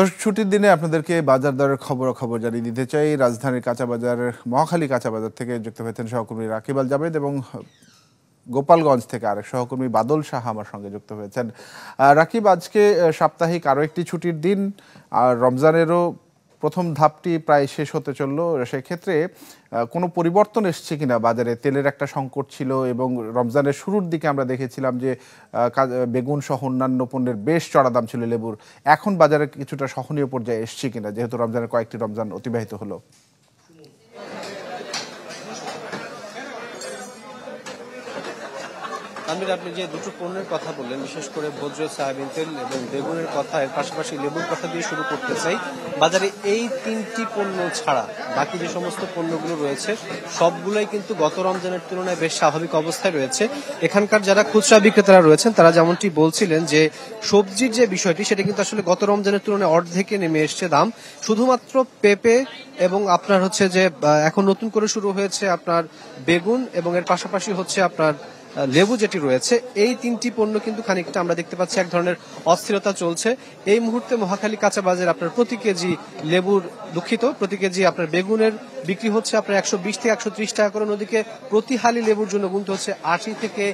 দর্শক, ছুটির দিনে আপনাদেরকে বাজার দরের খবর জানিয়ে দিতে চাই। রাজধানীর কাঁচাবাজারের মহাখালী কাঁচাবাজার থেকে যুক্ত হয়েছেন সহকর্মী রাকিব আল জাবেদ এবং গোপালগঞ্জ থেকে আরেক সহকর্মী বাদল শাহ আমার সঙ্গে যুক্ত হয়েছেন। রাকিব, আজকে সাপ্তাহিক আরও একটি ছুটির দিন, আর রমজানেরও প্রথম ধাপটি প্রায় শেষ হতে চললো। সেক্ষেত্রে কোনো পরিবর্তন এসছে কিনা বাজারে? তেলের একটা সংকট ছিল এবং রমজানের শুরুর দিকে আমরা দেখেছিলাম যে বেগুন সহ অন্যান্য পণ্যের বেশ চড়া দাম ছিল লেবুর। এখন বাজারে কিছুটা সহনীয় পর্যায়ে এসছে কিনা, যেহেতু রমজানের কয়েকটি রমজান অতিবাহিত হলো? তানভীর, আপনি যে দুটো পণ্যের কথা বললেন, বিশেষ করে ভোজ্য সয়াবিন তেল এবং বেগুনের কথা, এর পাশাপাশি লেবুর কথা দিয়ে শুরু করতে চাই। বাজারে এই তিনটি পণ্য ছাড়া বাকি যে সমস্ত পণ্যগুলো রয়েছে সবগুলোই কিন্তু গত রমজানের তুলনায় বেশ স্বাভাবিক অবস্থায় রয়েছে। এখানকার যারা খুচরা বিক্রেতারা রয়েছেন তারা যেমনটি বলছিলেন যে সবজির যে বিষয়টি সেটা কিন্তু আসলে গত রমজানের তুলনায় অর্ধেকে নেমে এসছে দাম। শুধুমাত্র পেঁপে এবং আপনার হচ্ছে যে এখন নতুন করে শুরু হয়েছে আপনার বেগুন এবং এর পাশাপাশি হচ্ছে আপনার লেবু যেটি রয়েছে, এই তিনটি পণ্য কিন্তু খানিকটা আমরা দেখতে পাচ্ছি এক ধরনের অস্থিরতা চলছে। এই মুহূর্তে মহাখালী কাঁচা বাজারে আপনার প্রতি কেজি আপনার বেগুনের বিক্রি হচ্ছে আপনার 120 থেকে 130 টাকা করে, ওদিকে প্রতি হালি লেবুর জন্য গুনতে হচ্ছে 80 থেকে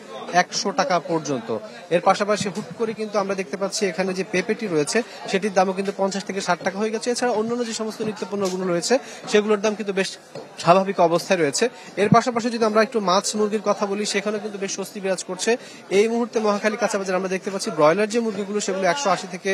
100 টাকা পর্যন্ত। এর পাশাপাশি হুট করে কিন্তু আমরা দেখতে পাচ্ছি এখানে যে পেঁপেটি রয়েছে সেটির দামও কিন্তু 50 থেকে 60 টাকা হয়ে গেছে। এছাড়া অন্যান্য যে সমস্ত নিত্য পণ্যগুলো রয়েছে সেগুলোর দাম কিন্তু বেশ স্বাভাবিক অবস্থায় রয়েছে। এর পাশাপাশি যদি আমরা একটু মাছ মুরগির কথা বলি, সেখানেও কিন্তু বেশ স্বস্তি বিরাজ করছে। এই মুহূর্তে মহাখালী কাঁচা বাজারে আমরা দেখতে পাচ্ছি ব্রয়লার যে মুরগিগুলো সেগুলো 180 থেকে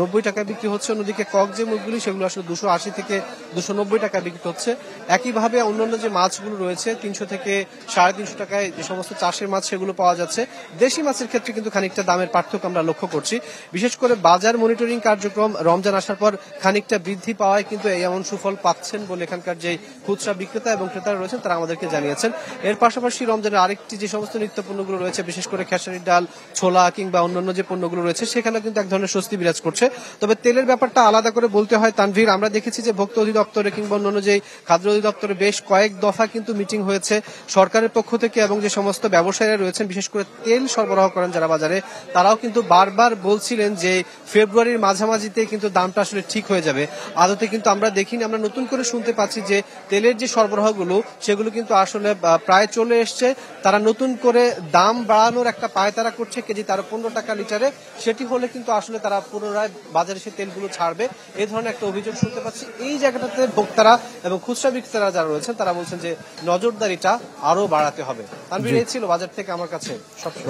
90 টাকায় বিক্রি হচ্ছে, অন্যদিকে কক যে মুরগিগুলো সেগুলো আসলে 280 থেকে 290 টাকায় বিক্রি হচ্ছে। একইভাবে অন্যান্য যে মাছগুলো রয়েছে 300 থেকে 350 টাকায় যে সমস্ত চাষের মাছ সেগুলো পাওয়া যাচ্ছে। দেশি মাছের ক্ষেত্রে কিন্তু খানিকটা দামের পার্থক্য আমরা লক্ষ্য করছি। বিশেষ করে বাজার মনিটরিং কার্যক্রম রমজান আসার পর খানিকটা বৃদ্ধি পাওয়ায় কিন্তু এমন সুফল পাচ্ছেন বলে এখানকার যে খুচরা বিক্রেতা এবং ক্রেতারা রয়েছেন তারা আমাদেরকে জানিয়েছেন। এর পাশাপাশি রমজানের আরেকটি যে সমস্ত নিত্য পণ্যগুলো রয়েছে, বিশেষ করে খেসারির ডাল, ছোলা কিংবা অন্যান্য যে পণ্যগুলো রয়েছে সেখানে কিন্তু এক ধরনের স্বস্তি বিরাজ করছে। তবে তেলের ব্যাপারটা আলাদা করে বলতে হয় তানভীর, আমরা দেখেছি যে ভোক্তা অধিদপ্তরে কিংবা অন্যান্য যে খাদ্য অধিদপ্তরে বেশ কয়েক দফা কিন্তু মিটিং হয়েছে সরকারের পক্ষ থেকে, এবং যে সমস্ত ব্যবসায়ীরা রয়েছেন বিশেষ করে তেল সরবরাহ করেন যারা বাজারে, তারাও কিন্তু বারবার বলছিলেন যে ফেব্রুয়ারির মাঝামাঝিতে কিন্তু দামটা আসলে ঠিক হয়ে যাবে। আদতে কিন্তু আমরা দেখিনি, আমরা নতুন করে শুনতে পাচ্ছি যে তেলের যে সরবরাহগুলো সেগুলো কিন্তু আসলে প্রায় চলে এসছে। তারা নতুন করে দাম বাড়ানোর একটা পায়তারা করছে, কেজি তারা 15 টাকা লিটারে, সেটি হলে কিন্তু আসলে তারা পুনরায় বাজারে সে তেলগুলো ছাড়বে, এই ধরনের একটা অভিযোগ শুনতে পাচ্ছি। এই জায়গাটাতে ভোক্তারা এবং খুচরা বিক্রেতারা যারা রয়েছেন তারা বলছেন যে নজরদারিটা আরো বাড়াতে হবে। তানভীর, এই ছিল বাজার থেকে আমার কাছে।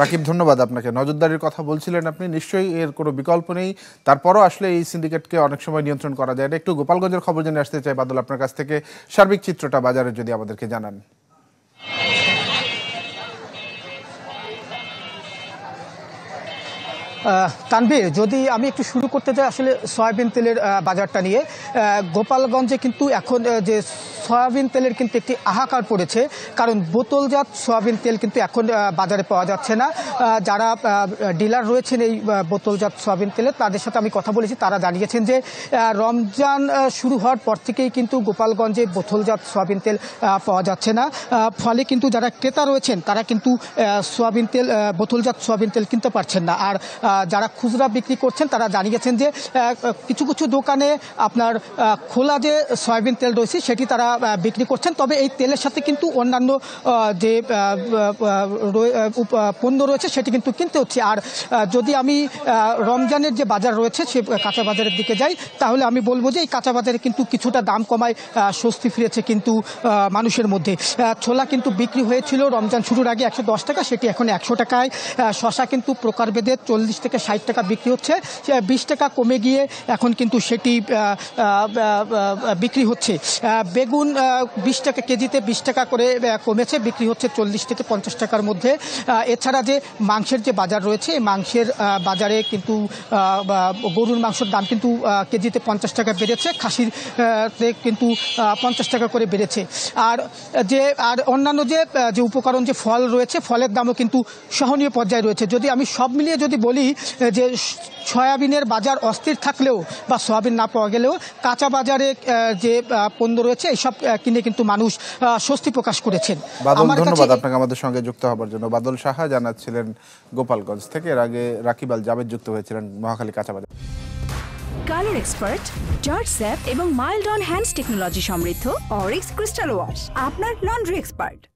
রাকিব, ধন্যবাদ আপনাকে। নজরদারির কথা বলছিলেন আপনি, নিশ্চয়ই এর কোনো বিকল্প নেই। তারপরও আসলে এই সিন্ডিকেটকে অনেক সময় নিয়ন্ত্রণ করা যায় না। একটু গোপালগঞ্জের খবর জেনে আসতে চাই বাদল আপনার কাছ থেকে। সার্বিক চিত্রটা বাজারের যদি আমাদেরকে জানান। তানভীর, যদি আমি একটু শুরু করতে চাই আসলে সয়াবিন তেলের বাজারটা নিয়ে। গোপালগঞ্জে কিন্তু এখন যে সয়াবিন তেলের কিন্তু একটি হাহাকার পড়েছে, কারণ বোতলজাত সয়াবিন তেল কিন্তু এখন বাজারে পাওয়া যাচ্ছে না। যারা ডিলার রয়েছেন এই বোতলজাত সয়াবিন তেলের, তাদের সাথে আমি কথা বলেছি, তারা জানিয়েছেন যে রমজান শুরু হওয়ার পর থেকেই কিন্তু গোপালগঞ্জে বোতলজাত সয়াবিন তেল পাওয়া যাচ্ছে না। ফলে কিন্তু যারা ক্রেতা রয়েছেন তারা কিন্তু সয়াবিন তেল, বোতলজাত সয়াবিন তেল কিনতে পারছেন না। আর যারা খুচরা বিক্রি করছেন তারা জানিয়েছেন যে কিছু কিছু দোকানে আপনার খোলা যে সয়াবিন তেল রয়েছে সেটি তারা বিক্রি করছেন। তবে এই তেলের সাথে কিন্তু অন্যান্য যে পণ্য রয়েছে সেটি কিন্তু কিনতে হচ্ছে। আর যদি আমি রমজানের যে বাজার রয়েছে সে কাঁচা বাজারের দিকে যাই, তাহলে আমি বলবো যে এই কাঁচা বাজারে কিন্তু কিছুটা দাম কমায় স্বস্তি ফিরেছে কিন্তু মানুষের মধ্যে। ছোলা কিন্তু বিক্রি হয়েছিল রমজান শুরুর আগে 110 টাকা, সেটি এখন 100 টাকায়। শশা কিন্তু প্রকারভেদে 40 থেকে 60 টাকা বিক্রি হচ্ছে, 20 টাকা কমে গিয়ে এখন কিন্তু সেটি বিক্রি হচ্ছে। বেগুন 20 টাকা কেজিতে, 20 টাকা করে কমেছে, বিক্রি হচ্ছে 40 থেকে 50 টাকার মধ্যে। এছাড়া যে মাংসের যে বাজার রয়েছে, এই মাংসের বাজারে কিন্তু গরুর মাংসের দাম কিন্তু কেজিতে 50 টাকা বেড়েছে, খাসির কিন্তু 50 টাকা করে বেড়েছে। আর অন্যান্য যে উপকরণ যে ফল রয়েছে, ফলের দামও কিন্তু সহনীয় পর্যায়ে রয়েছে। যদি আমি সব মিলিয়ে যদি বলি যে সয়াবিনের বাজার অস্থির থাকলেও বা সয়াবিন না পাওয়া গেলেও কাঁচা বাজারে যে পণ্য রয়েছে এইসব কিনে কিন্তু মানুষ স্বস্তি প্রকাশ করেছেন। ধন্যবাদ আপনাকে আমাদের সঙ্গে যুক্ত হবার জন্য। বাদল সাহা জানাচ্ছিলেন গোপালগঞ্জ থেকে। এর আগে রাকিব আল জাবেদ যুক্ত হয়েছিলেন মহাখালী কাঁচা বাজার। কালার এক্সপার্ট, জর্জ স্যাপ এবং মাইল্ড অন হ্যান্ডস টেকনোলজি সমৃদ্ধ অরিক্স ক্রিস্টাল ওয়াশ আপনার লন্ড্রি এক্সপার্ট।